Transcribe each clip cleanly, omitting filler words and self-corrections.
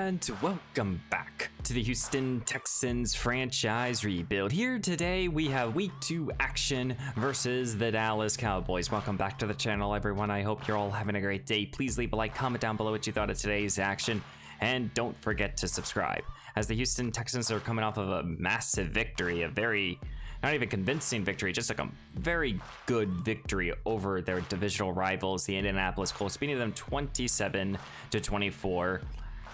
And welcome back to the Houston Texans franchise rebuild. Here today we have week 2 action versus the Dallas Cowboys. Welcome back to the channel, everyone. I hope you're all having a great day. Please leave a like, comment down below what you thought of today's action, and don't forget to subscribe, as the Houston Texans are coming off of a massive victory, a very not even convincing victory, just like a very good victory over their divisional rivals, the Indianapolis Colts, beating them 27-24.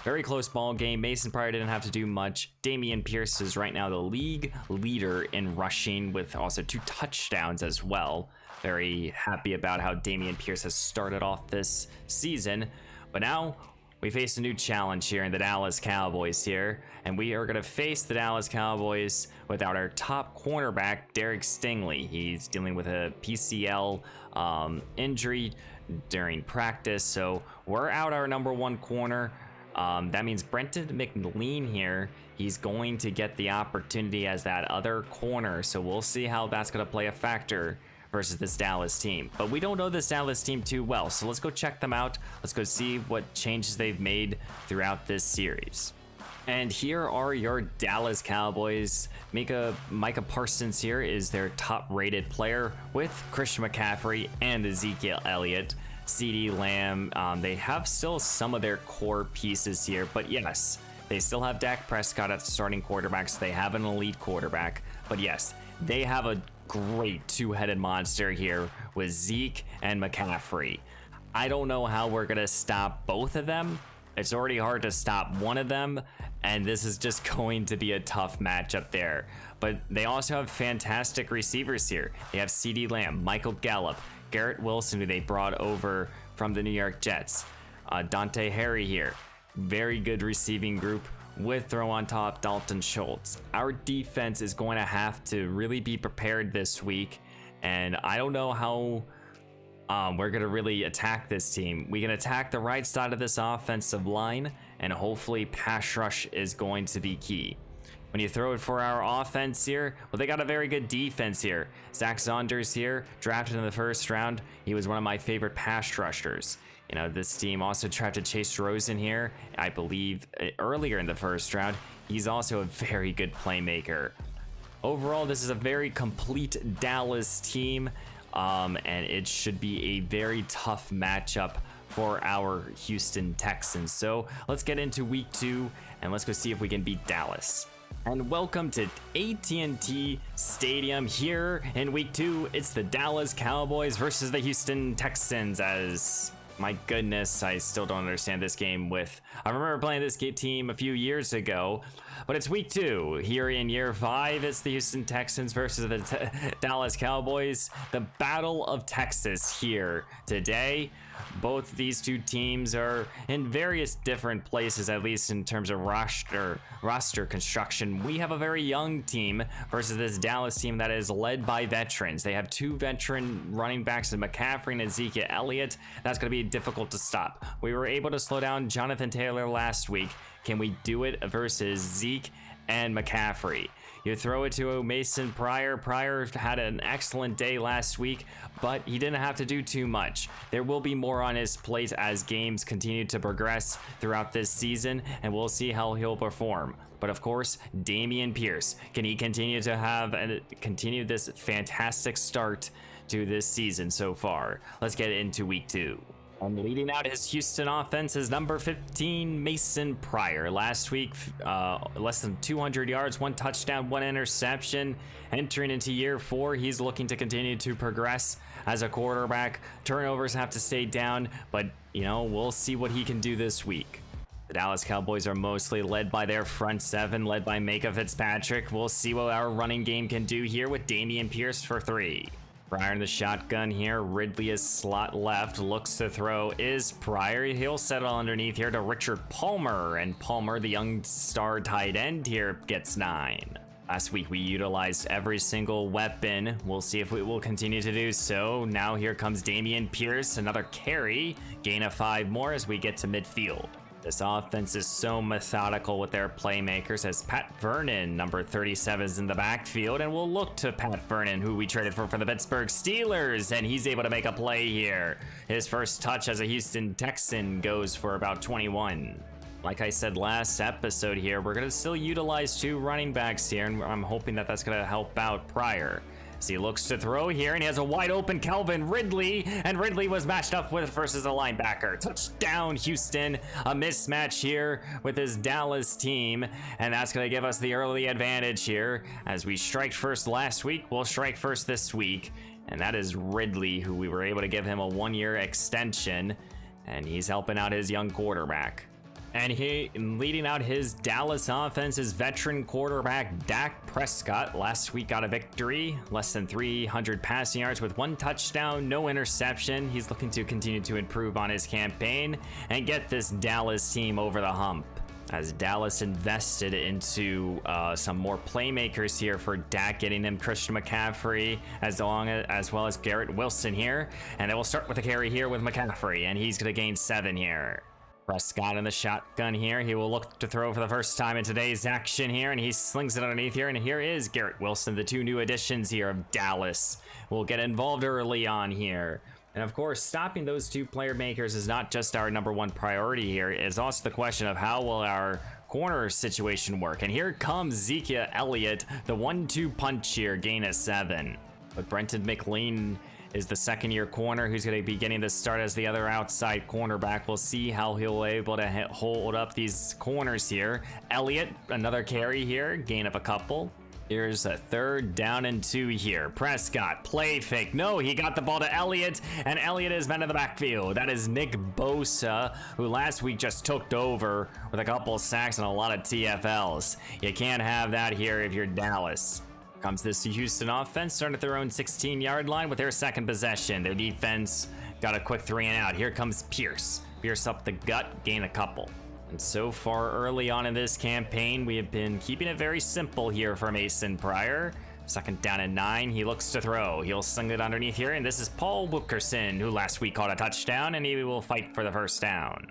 Very close ball game. Mason Pryor didn't have to do much. Dameon Pierce is right now the league leader in rushing, with also 2 touchdowns as well. Very happy about how Dameon Pierce has started off this season. But now we face a new challenge here in the Dallas Cowboys here, and we are going to face the Dallas Cowboys without our top cornerback, Derek Stingley. He's dealing with a PCL injury during practice, so we're out our number 1 corner. That means Brenton McLean here, he's going to get the opportunity as that other corner, so we'll see how that's going to play a factor versus this Dallas team. But we don't know this Dallas team too well, so let's go check them out. Let's go see what changes they've made throughout this series. And here are your Dallas Cowboys. Micah Parsons here is their top rated player, with Christian McCaffrey and Ezekiel Elliott. CeeDee Lamb, they have still some of their core pieces here, but yes, they still have Dak Prescott at the starting quarterback, so they have an elite quarterback. But yes, they have a great 2-headed monster here with Zeke and McCaffrey. I don't know how we're gonna stop both of them. It's already hard to stop one of them, and this is just going to be a tough matchup there. But they also have fantastic receivers here. They have CeeDee Lamb, Michael Gallup, Garrett Wilson, who they brought over from the New York Jets, Dante Harry here. Very good receiving group, with throw on top Dalton Schultz. Our defense is going to have to really be prepared this week, and I don't know how we're going to really attack this team. We can attack the right side of this offensive line, and hopefully pass rush is going to be key. When you throw it for our offense here, well, they got a very good defense here. Zach Saunders here, drafted in the 1st round. He was one of my favorite pass rushers. You know, this team also drafted Chase Rosen here, I believe, earlier in the 1st round. He's also a very good playmaker. Overall, this is a very complete Dallas team, and it should be a very tough matchup for our Houston Texans. So let's get into week 2, and let's go see if we can beat Dallas. And welcome to AT&T Stadium. Here in week 2, it's the Dallas Cowboys versus the Houston Texans. As my goodness, I still don't understand this game. I remember playing this team a few years ago, but it's week 2. Here in year 5, it's the Houston Texans versus the Dallas Cowboys. The Battle of Texas here today. Both these 2 teams are in various different places, at least in terms of roster construction. We have a very young team versus this Dallas team that is led by veterans. They have 2 veteran running backs in McCaffrey and Ezekiel Elliott. That's going to be difficult to stop. We were able to slow down Jonathan Taylor last week. Can we do it versus Zeke and McCaffrey? You throw it to Mason Pryor. Pryor had an excellent day last week, but he didn't have to do too much. There will be more on his plate as games continue to progress throughout this season, and we'll see how he'll perform. But of course, Dameon Pierce, can he continue to continue this fantastic start to this season so far? Let's get into week 2. And leading out his Houston offense is number 15, Mason Pryor. Last week, less than 200 yards, 1 touchdown, 1 interception. Entering into year 4, he's looking to continue to progress as a quarterback. Turnovers have to stay down, but, you know, we'll see what he can do this week. The Dallas Cowboys are mostly led by their front 7, led by Micah Fitzpatrick. We'll see what our running game can do here with Dameon Pierce for 3. Pryor in the shotgun here. Ridley is slot left, looks to throw, is Pryor. He'll settle underneath here to Richard Palmer, and Palmer, the young star tight end here, gets 9. Last week we utilized every single weapon. We'll see if we will continue to do so. Now here comes Dameon Pierce, another carry, gain of 5 more as we get to midfield. This offense is so methodical with their playmakers, as Pat Vernon, number 37, is in the backfield, and we'll look to Pat Vernon, who we traded for the Pittsburgh Steelers, and he's able to make a play here. His first touch as a Houston Texan goes for about 21. Like I said last episode here, we're going to still utilize 2 running backs here, and I'm hoping that that's going to help out Pryor. As he looks to throw here, and he has a wide open Calvin Ridley, and Ridley was matched up with versus a linebacker. Touchdown, Houston. A mismatch here with his Dallas team, and that's going to give us the early advantage here. As we strike first last week, we'll strike first this week, and that is Ridley, who we were able to give him a 1-year extension, and he's helping out his young quarterback. And he leading out his Dallas offense is veteran quarterback Dak Prescott. Last week got a victory, less than 300 passing yards with 1 touchdown, no interception. He's looking to continue to improve on his campaign and get this Dallas team over the hump. As Dallas invested into some more playmakers here for Dak, getting him Christian McCaffrey as well as Garrett Wilson here. And then we'll start with the carry here with McCaffrey, and he's going to gain 7 here. Prescott in the shotgun here. He will look to throw for the first time in today's action here, and he slings it underneath here, and here is Garrett Wilson, the 2 new additions here of Dallas. Will get involved early on here. And of course, stopping those 2 player makers is not just our #1 priority here. It's also the question of how will our corner situation work. And here comes Zeke Elliott, the 1-2 punch here, gain of 7. But Brenton McLean is the 2nd-year corner who's going to be getting the start as the other outside cornerback. We'll see how he'll be able to hold up these corners here. Elliott, another carry here, gain of a couple. Here's a 3rd down and 2 here. Prescott, play fake. No, he got the ball to Elliott, and Elliott is met in the backfield. That is Nick Bosa, who last week just took over with a couple sacks and a lot of TFLs. You can't have that here if you're Dallas. Comes this Houston offense, starting at their own 16-yard line with their 2nd possession. Their defense got a quick 3 and out. Here comes Pierce. Pierce up the gut, gain a couple. And so far early on in this campaign, we have been keeping it very simple here for Mason Pryor. 2nd down and 9, he looks to throw. He'll sling it underneath here, and this is Paul Wilkerson, who last week caught a touchdown, and he will fight for the 1st down.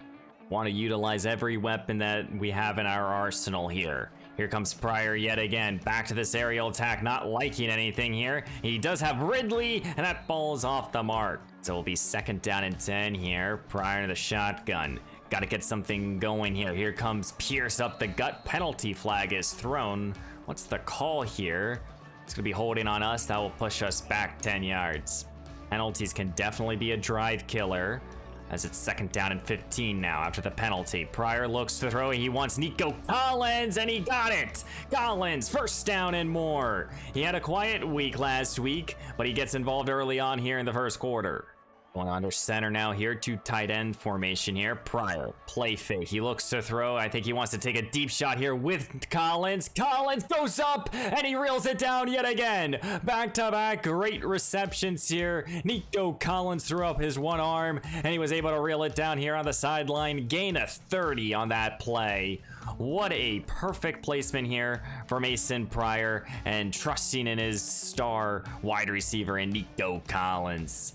Want to utilize every weapon that we have in our arsenal here. Here comes Pryor yet again, back to this aerial attack, not liking anything here. He does have Ridley, and that falls off the mark. So it'll be 2nd down and 10 here. Pryor to the shotgun. Got to get something going here. Here comes Pierce up the gut. Penalty flag is thrown. What's the call here? It's going to be holding on us. That will push us back 10 yards. Penalties can definitely be a drive killer, as it's 2nd down and 15 now after the penalty. Pryor looks to throw. He wants Nico Collins, and he got it. Collins, 1st down and more. He had a quiet week last week, but he gets involved early on here in the 1st quarter. Going under center now here, 2 tight end formation here. Pryor, play fake. He looks to throw. I think he wants to take a deep shot here with Collins. Collins goes up, and he reels it down yet again. Back-to-back great receptions here. Nico Collins threw up his 1 arm, and he was able to reel it down here on the sideline. Gain of 30 on that play. What a perfect placement here for Mason Pryor, and trusting in his star wide receiver in Nico Collins.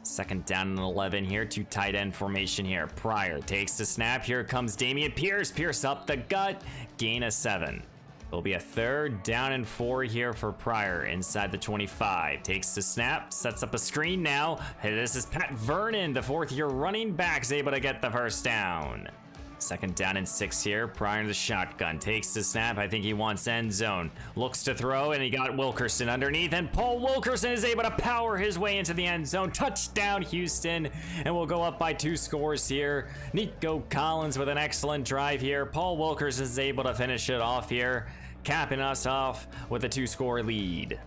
2nd down and 11 here, 2 tight end formation here. Pryor takes the snap. Here comes Dameon Pierce. Pierce up the gut, gain of 7. It'll be a 3rd down and 4 here for Pryor inside the 25. Takes the snap, sets up a screen now. Hey, this is Pat Vernon, the 4th-year running back, is able to get the 1st down. 2nd down and 6 here. Pryor to the shotgun. Takes the snap. I think he wants end zone. Looks to throw, and he got Wilkerson underneath. And Paul Wilkerson is able to power his way into the end zone. Touchdown, Houston. And we'll go up by 2 scores here. Nico Collins with an excellent drive here. Paul Wilkerson is able to finish it off here, capping us off with a 2-score lead.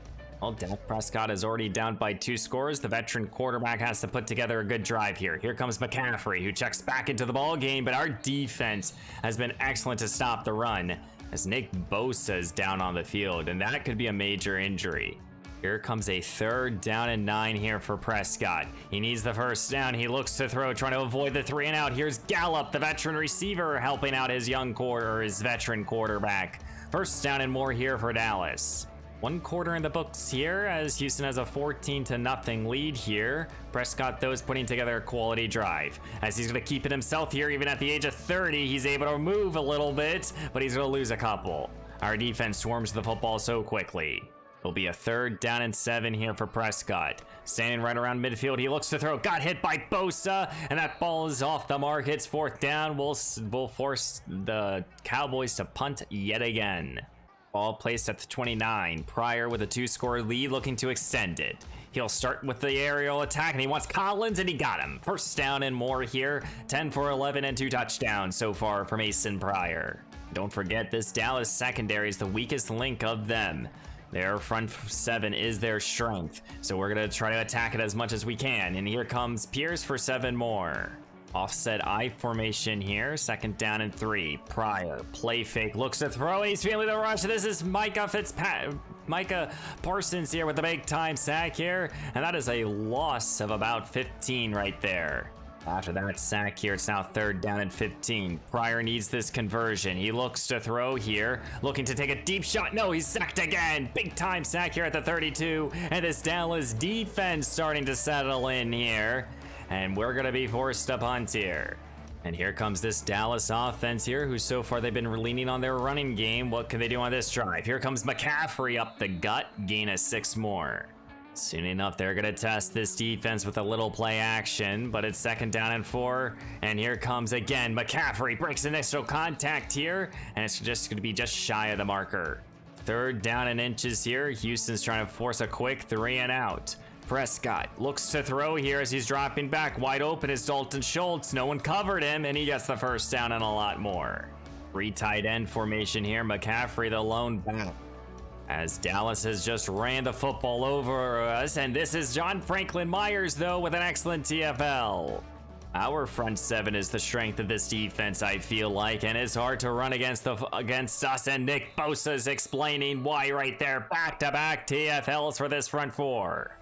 Well, Dak Prescott is already down by 2 scores. The veteran quarterback has to put together a good drive here. Here comes McCaffrey, who checks back into the ball game, but our defense has been excellent to stop the run, as Nick Bosa is down on the field, and that could be a major injury. Here comes a 3rd down and 9 here for Prescott. He needs the 1st down. He looks to throw, trying to avoid the 3 and out. Here's Gallup, the veteran receiver, helping out his his veteran quarterback. 1st down and more here for Dallas. 1 quarter in the books here, as Houston has a 14-0 lead here. Prescott, though, is putting together a quality drive, as he's going to keep it himself here. Even at the age of 30, he's able to move a little bit, but he's going to lose a couple. Our defense swarms the football so quickly. It'll be a 3rd down and 7 here for Prescott. Standing right around midfield, he looks to throw. Got hit by Bosa, and that ball is off the mark. It's 4th down. We'll force the Cowboys to punt yet again. Ball placed at the 29. Pryor with a 2-score lead, looking to extend it. He'll start with the aerial attack, and he wants Collins, and he got him. 1st down and more here. 10 for 11 and 2 touchdowns so far for Mason Pryor. Don't forget, this Dallas secondary is the weakest link of them. Their front 7 is their strength, so we're going to try to attack it as much as we can. And here comes Pierce for 7 more. Offset I formation here, 2nd down and 3. Pryor, play fake, looks to throw, he's feeling the rush. This is Micah Parsons here with a big time sack here, and that is a loss of about 15 right there. After that sack here, it's now 3rd down and 15. Pryor needs this conversion. He looks to throw here, looking to take a deep shot. No, he's sacked again. Big time sack here at the 32, and this Dallas defense starting to settle in here. And we're going to be forced to punt here. And here comes this Dallas offense here, who so far they've been leaning on their running game. What can they do on this drive? Here comes McCaffrey up the gut, gain of 6 more. Soon enough, they're going to test this defense with a little play action, but it's 2nd down and 4. And here comes again, McCaffrey breaks initial contact here, and it's just going to be just shy of the marker. 3rd down and inches here. Houston's trying to force a quick 3 and out. Prescott looks to throw here as he's dropping back. Wide open is Dalton Schultz. No one covered him, and he gets the 1st down and a lot more. 3 tight end formation here. McCaffrey the lone back, as Dallas has just ran the football over us. And this is John Franklin Myers, though, with an excellent TFL. Our front 7 is the strength of this defense, I feel like, and it's hard to run against us. And Nick Bosa is explaining why right there. Back-to-back TFLs for this front 4.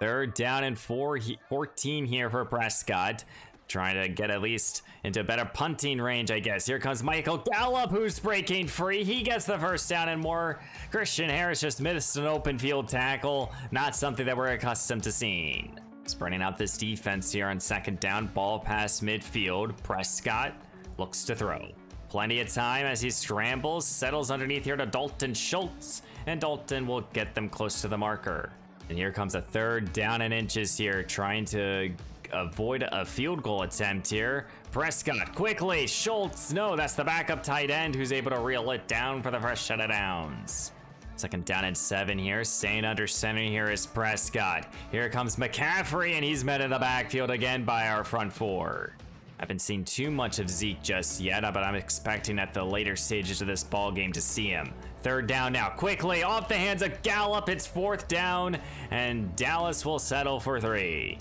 3rd down and 14 here for Prescott. Trying to get at least into a better punting range, I guess. Here comes Michael Gallup, who's breaking free. He gets the 1st down and more. Christian Harris just missed an open field tackle. Not something that we're accustomed to seeing. Spreading out this defense here on 2nd down. Ball past midfield. Prescott looks to throw. Plenty of time as he scrambles. Settles underneath here to Dalton Schultz. And Dalton will get them close to the marker. And here comes a 3rd down and inches here, trying to avoid a field goal attempt here. Prescott quickly, Schultz, no, that's the backup tight end who's able to reel it down for the first shut of downs. 2nd down and 7 here, staying under center here is Prescott. Here comes McCaffrey, and he's met in the backfield again by our front 4. I haven't seen too much of Zeke just yet, but I'm expecting at the later stages of this ball game to see him. 3rd down now, quickly off the hands of Gallup. It's 4th down, and Dallas will settle for 3.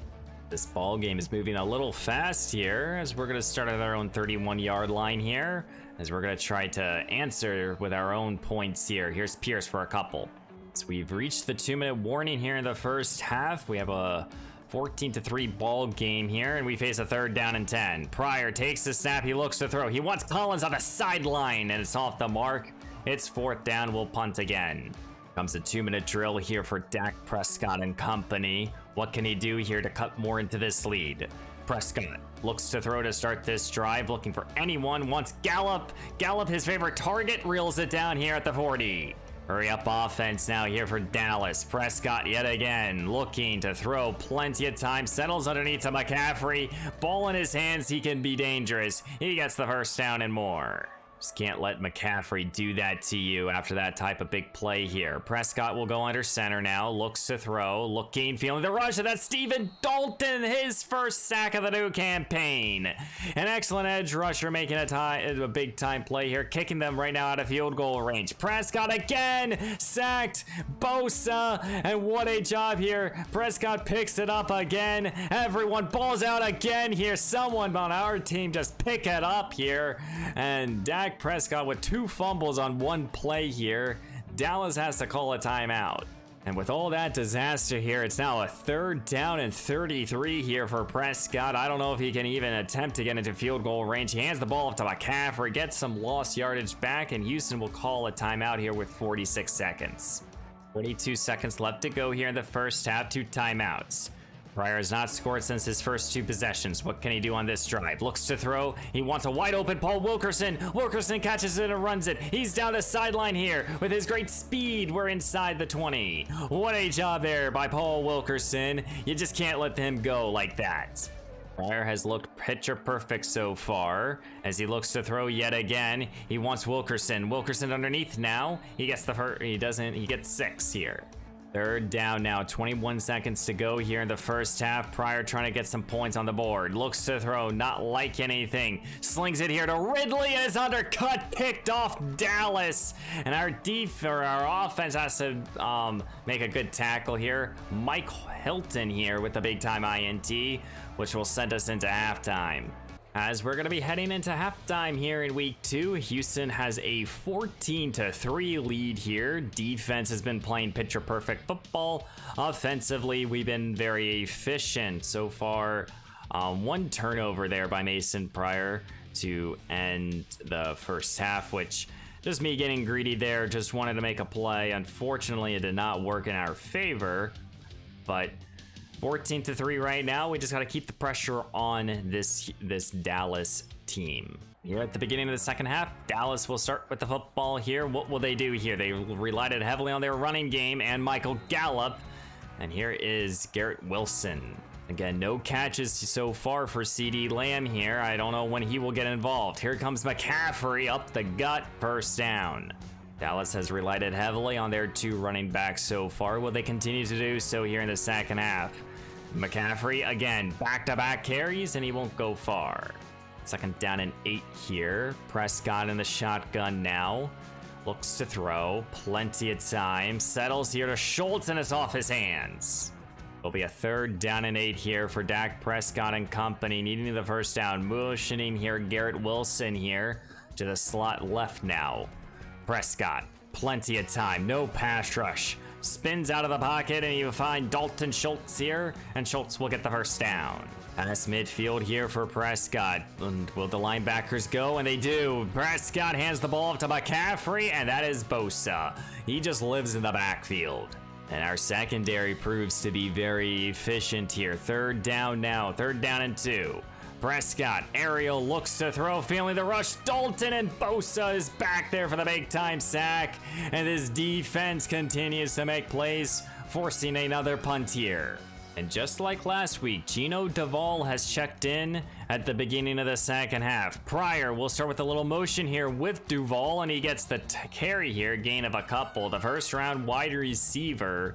This ball game is moving a little fast here, as we're going to start at our own 31-yard line here, as we're going to try to answer with our own points here. Here's Pierce for a couple. So we've reached the 2-minute warning here in the first half. We have a 14-3 ball game here, and we face a 3rd down and 10. Pryor takes the snap. He looks to throw. He wants Collins on the sideline, and it's off the mark. It's 4th down. We'll punt again. Comes a 2-minute drill here for Dak Prescott and company. What can he do here to cut more into this lead? Prescott looks to throw to start this drive, looking for anyone. Wants Gallup. Gallup, his favorite target, reels it down here at the 40. Hurry up offense now here for Dallas. Prescott yet again looking to throw. Plenty of time. Settles underneath to McCaffrey. Ball in his hands. He can be dangerous. He gets the 1st down and more. Just can't let McCaffrey do that to you after that type of big play here. Prescott will go under center now. Looks to throw. Looking, feeling the rush. And that's Stephen Dalton, his 1st sack of the new campaign. An excellent edge rusher making a big time play here. Kicking them right now out of field goal range. Prescott again sacked Bosa. And what a job here. Prescott picks it up again. Everyone balls out again here. Someone on our team just pick it up here. And Dak Prescott with 2 fumbles on 1 play here. Dallas has to call a timeout. And with all that disaster here, it's now a 3rd down and 33 here for Prescott. I don't know if he can even attempt to get into field goal range. He hands the ball off to McCaffrey, gets some lost yardage back, and Houston will call a timeout here with 46 seconds. 42 seconds left to go here in the first half. 2 timeouts. Pryor has not scored since his first 2 possessions. What can he do on this drive? Looks to throw. He wants a wide open Paul Wilkerson. Wilkerson catches it and runs it. He's down the sideline here with his great speed. We're inside the 20. What a job there by Paul Wilkerson. You just can't let him go like that. Pryor has looked picture perfect so far as he looks to throw yet again. He wants Wilkerson. Wilkerson underneath now. He gets the hurt. He doesn't. He gets 6 here. Third down now, 21 seconds to go here in the first half. Pryor trying to get some points on the board. Looks to throw, not like anything. Slings it here to Ridley and is undercut, picked off Dallas. And our offense has to make a good tackle here. Mike Hilton here with the big time INT, which will send us into halftime. As we're going to be heading into halftime here in week 2, Houston has a 14-3 lead here. Defense has been playing picture perfect football. Offensively, we've been very efficient so far. 1 turnover there by Mason Pryor to end the first half, which just me getting greedy there. Just wanted to make a play. Unfortunately, it did not work in our favor, but 14-3 right now. We just got to keep the pressure on this Dallas team. Here at the beginning of the second half, Dallas will start with the football here. What will they do here? They relied heavily on their running game and Michael Gallup. And here is Garrett Wilson. Again, no catches so far for CeeDee Lamb here. I don't know when he will get involved. Here comes McCaffrey up the gut, first down. Dallas has relied heavily on their 2 running backs so far. Will they continue to do so here in the second half? McCaffrey, again, back-to-back carries, and he won't go far. Second down and 8 here. Prescott in the shotgun now. Looks to throw. Plenty of time. Settles here to Schultz, and it's off his hands. It'll be a 3rd down and 8 here for Dak Prescott and company, needing the first down. Motioning here, Garrett Wilson here to the slot left now. Prescott, plenty of time, no pass rush. Spins out of the pocket, and you find Dalton Schultz here, and Schultz will get the first down. Pass midfield here for Prescott. And will the linebackers go? And they do. Prescott hands the ball up to McCaffrey, and that is Bosa. He just lives in the backfield. And our secondary proves to be very efficient here. 3rd down now, 3rd down and 2. Prescott, aerial, looks to throw, feeling the rush. Dalton, and Bosa is back there for the big time sack. And this defense continues to make plays, forcing another punt here. And just like last week, Gino Duvall has checked in at the beginning of the second half. Pryor will start with a little motion here with Duvall, and he gets the carry here, gain of a couple. The first round wide receiver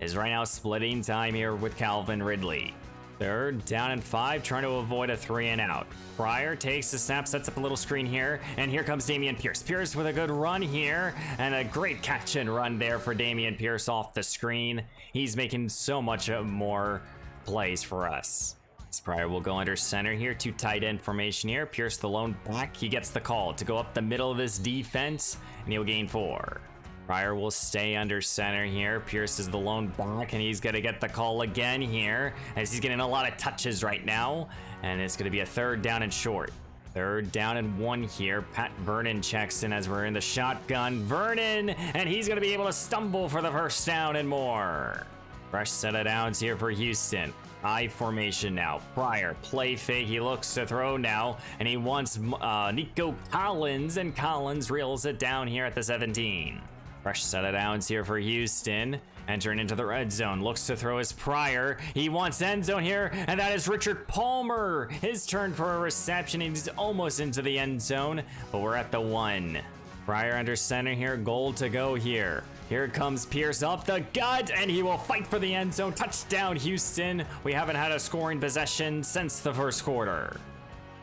is right now splitting time here with Calvin Ridley. 3rd down and 5, trying to avoid a 3 and out. Pryor takes the snap, sets up a little screen here, and here comes Dameon Pierce. Pierce with a good run here, and a great catch and run there for Dameon Pierce off the screen. He's making so much more plays for us. Pryor will go under center here, 2 tight end formation here. Pierce the lone back, he gets the call to go up the middle of this defense, and he'll gain 4. Pryor will stay under center here. Pierce is the lone back, and he's going to get the call again here as he's getting a lot of touches right now. And it's going to be a 3rd down and short. 3rd down and 1 here. Pat Vernon checks in as we're in the shotgun. Vernon, and he's going to be able to stumble for the first down and more. Fresh set of downs here for Houston. I formation now. Pryor, play fake. He looks to throw now, and he wants Nico Collins, and Collins reels it down here at the 17. Fresh set of downs here for Houston. Entering into the red zone. Looks to throw his Pryor. He wants end zone here, and that is Richard Palmer. His turn for a reception. He's almost into the end zone, but we're at the 1. Pryor under center here. Goal to go here. Here comes Pierce up the gut, and he will fight for the end zone. Touchdown, Houston. We haven't had a scoring possession since the first quarter.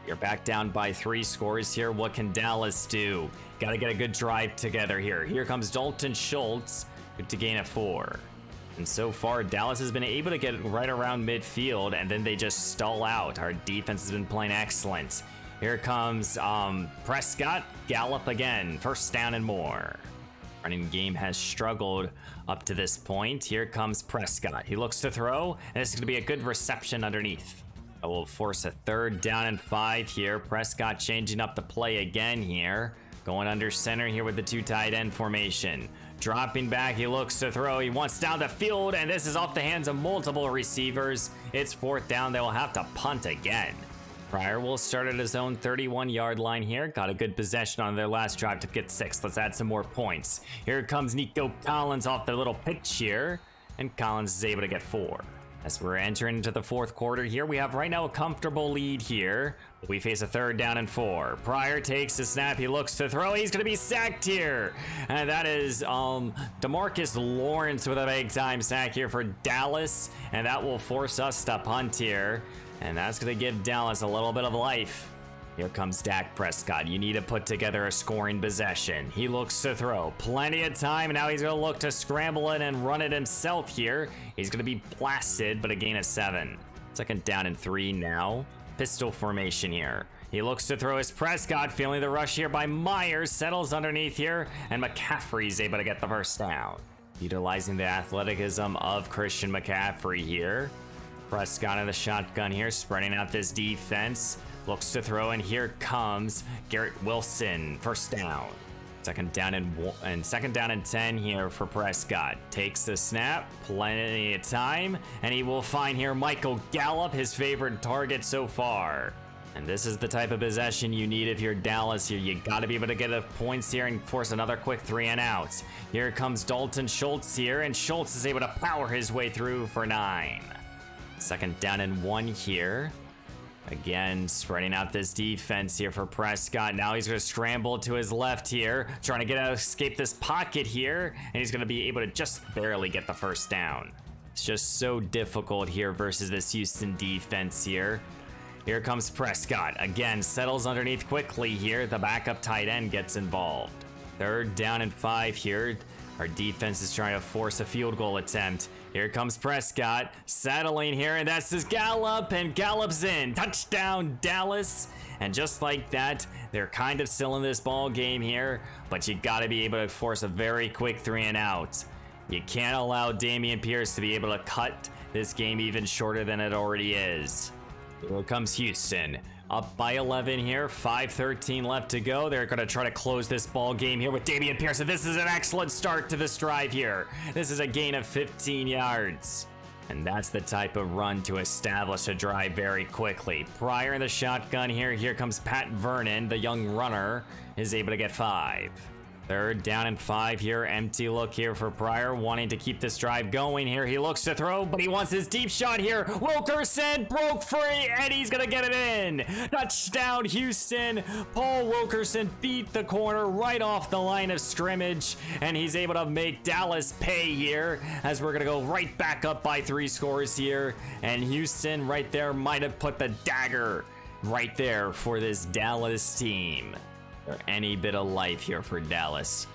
You're back down by 3 scores here. What can Dallas do? Got to get a good drive together here. Here comes Dalton Schultz, good to gain a 4. And so far, Dallas has been able to get right around midfield, and then they just stall out. Our defense has been playing excellent. Here comes Prescott, Gallup again, 1st down and more. Running game has struggled up to this point. Here comes Prescott. He looks to throw, and this is going to be a good reception underneath. I will force a 3rd down and 5 here. Prescott changing up the play again here. Going under center here with the 2 tight end formation. Dropping back, he looks to throw. He wants down the field, and this is off the hands of multiple receivers. It's 4th down. They will have to punt again. Pryor will start at his own 31-yard line here. Got a good possession on their last drive to get 6. Let's add some more points. Here comes Nico Collins off the little pitch here, and Collins is able to get 4. As we're entering into the 4th quarter here, we have right now a comfortable lead here. We face a 3rd down and 4. Pryor takes the snap. He looks to throw. He's going to be sacked here. And that is DeMarcus Lawrence with a big-time sack here for Dallas. And that will force us to punt here. And that's going to give Dallas a little bit of life. Here comes Dak Prescott. You need to put together a scoring possession. He looks to throw. Plenty of time. Now he's going to look to scramble it and run it himself here. He's going to be blasted, but a gain of 7. 2nd down and 3 now. Pistol formation here. He looks to throw his Prescott. Feeling the rush here by Myers. Settles underneath here. And McCaffrey's able to get the 1st down. Utilizing the athleticism of Christian McCaffrey here. Prescott in the shotgun here. Spreading out this defense. Looks to throw, and here comes Garrett Wilson. 1st down. 2nd down and 10 here for Prescott. Takes the snap, plenty of time, and he will find here Michael Gallup, his favorite target so far. And this is the type of possession you need if you're Dallas here. You got to be able to get the points here and force another quick 3 and out. Here comes Dalton Schultz here, and Schultz is able to power his way through for 9. 2nd down and 1 here. Again, spreading out this defense here for Prescott. Now he's going to scramble to his left here, trying to get out, escape this pocket here, and he's going to be able to just barely get the 1st down. It's just so difficult here versus this Houston defense here. Here comes Prescott. Again, settles underneath quickly here. The backup tight end gets involved. 3rd down and 5 here. Our defense is trying to force a field goal attempt. Here comes Prescott, settling here, and that's his Gallup, and Gallup's in. Touchdown, Dallas. And just like that, they're kind of still in this ball game here, but you got to be able to force a very quick 3 and out. You can't allow Dameon Pierce to be able to cut this game even shorter than it already is. Here comes Houston. Up by 11 here, 5:13 left to go. They're going to try to close this ball game here with Dameon Pierce. This is an excellent start to this drive here. This is a gain of 15 yards. And that's the type of run to establish a drive very quickly. Pryor in the shotgun here. Here comes Pat Vernon, the young runner, is able to get 5. 3rd down and 5 here. Empty look here for Pryor, wanting to keep this drive going here. He looks to throw, but he wants his deep shot here. Wilkerson broke free, and he's going to get it in. Touchdown, Houston. Paul Wilkerson beat the corner right off the line of scrimmage, and he's able to make Dallas pay here, as we're going to go right back up by 3 scores here. And Houston right there might have put the dagger right there for this Dallas team. Or any bit of life here for Dallas.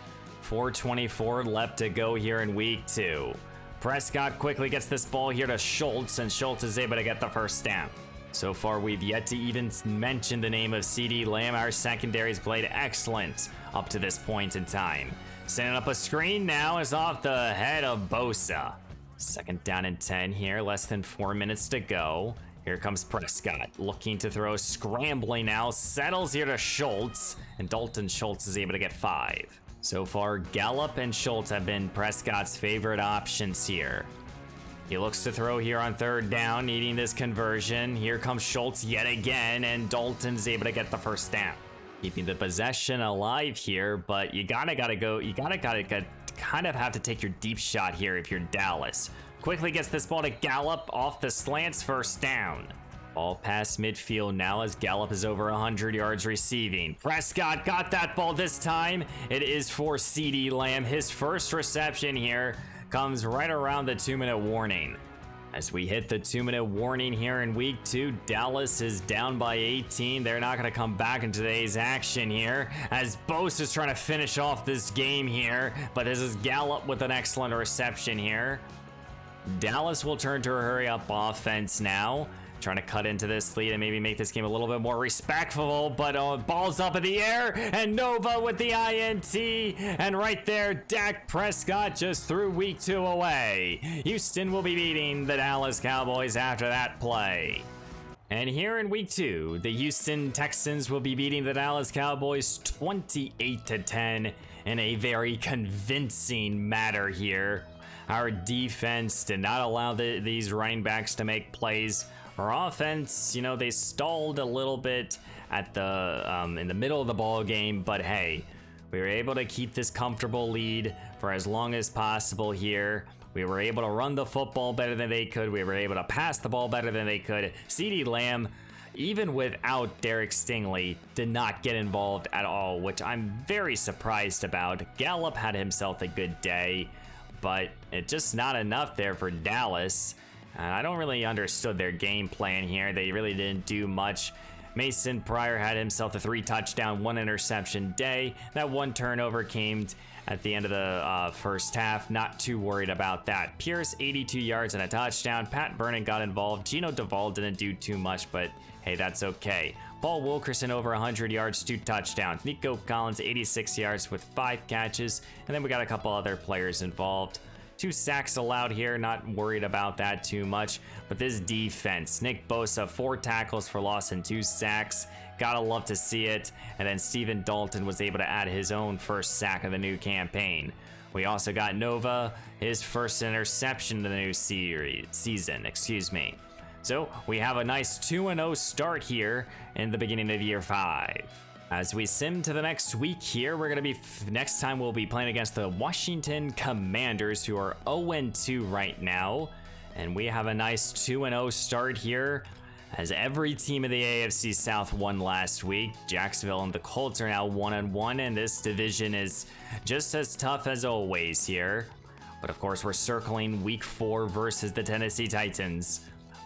4:24 left to go here in week 2. Prescott quickly gets this ball here to Schultz, and Schultz is able to get the 1st down. So far, we've yet to even mention the name of CeeDee Lamb. Our secondary's played excellent up to this point in time. Setting up a screen now is off the head of Bosa. 2nd down and 10 here, less than 4 minutes to go. Here comes Prescott, looking to throw, scrambling now, settles here to Schultz, and Dalton Schultz is able to get 5. So far, Gallup and Schultz have been Prescott's favorite options here. He looks to throw here on 3rd down, needing this conversion. Here comes Schultz yet again, and Dalton's able to get the 1st down. Keeping the possession alive here, but you gotta kind of have to take your deep shot here if you're Dallas. Quickly gets this ball to Gallup off the slants, 1st down. Ball past midfield now as Gallup is over 100 yards receiving. Prescott got that ball this time. It is for CeeDee Lamb. His first reception here comes right around the 2-minute warning. As we hit the 2-minute warning here in week 2, Dallas is down by 18. They're not going to come back in today's action here, as Bosa is trying to finish off this game here, but this is Gallup with an excellent reception here. Dallas will turn to a hurry-up offense now, trying to cut into this lead and maybe make this game a little bit more respectful, but ball's up in the air, and Nova with the INT, and right there, Dak Prescott just threw week 2 away. Houston will be beating the Dallas Cowboys after that play. And here in week 2, the Houston Texans will be beating the Dallas Cowboys 28-10 in a very convincing matter here. Our defense did not allow these running backs to make plays. Our offense, they stalled a little bit at the in the middle of the ball game, but hey, we were able to keep this comfortable lead for as long as possible here. We were able to run the football better than they could. We were able to pass the ball better than they could. CeeDee Lamb, even without Derek Stingley, did not get involved at all, which I'm very surprised about. Gallup had himself a good day, but it's just not enough there for Dallas. And I don't really understood their game plan here. They really didn't do much. Mason Pryor had himself a 3-touchdown, 1-interception day. That 1 turnover came at the end of the first half. Not too worried about that. Pierce, 82 yards and a touchdown. Pat Vernon got involved. Gino Duvall didn't do too much, but hey, that's okay. Paul Wilkerson over 100 yards, 2 touchdowns. Nico Collins, 86 yards with 5 catches. And then we got a couple other players involved. 2 sacks allowed here, not worried about that too much. But this defense, Nick Bosa, 4 tackles for loss and 2 sacks. Gotta love to see it. And then Stephen Dalton was able to add his own first sack of the new campaign. We also got Nova, his first interception of the new season. So we have a nice 2-0 start here in the beginning of year 5. As we sim to the next week here, next time we'll be playing against the Washington Commanders, who are 0-2 right now. And we have a nice 2-0 start here, as every team of the AFC South won last week. Jacksonville and the Colts are now 1-1, and this division is just as tough as always here. But of course, we're circling week 4 versus the Tennessee Titans.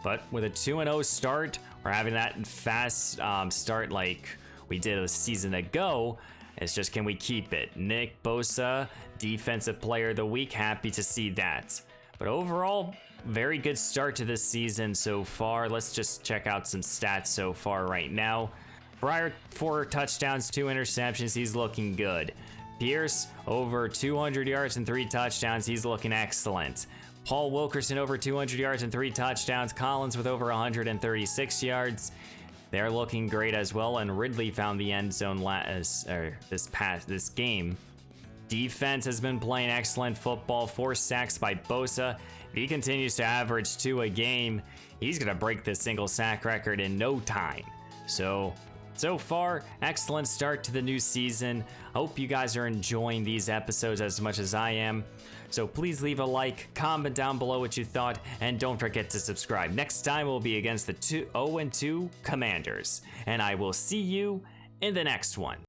But with a 2-0 start, we're having that fast start like we did a season ago. It's just, can we keep it? Nick Bosa, Defensive Player of the Week, happy to see that. But overall, very good start to this season so far. Let's just check out some stats so far right now. Pryor, 4 touchdowns, 2 interceptions. He's looking good. Pierce, over 200 yards and 3 touchdowns. He's looking excellent. Paul Wilkerson, over 200 yards and 3 touchdowns. Collins with over 136 yards. They're looking great as well, and Ridley found the end zone this game. Defense has been playing excellent football. 4 sacks by Bosa. If he continues to average 2 a game, he's gonna break the single sack record in no time. So far, excellent start to the new season. Hope you guys are enjoying these episodes as much as I am. So please leave a like, comment down below what you thought, and don't forget to subscribe. Next time we'll be against the 0-2 Commanders, and I will see you in the next one.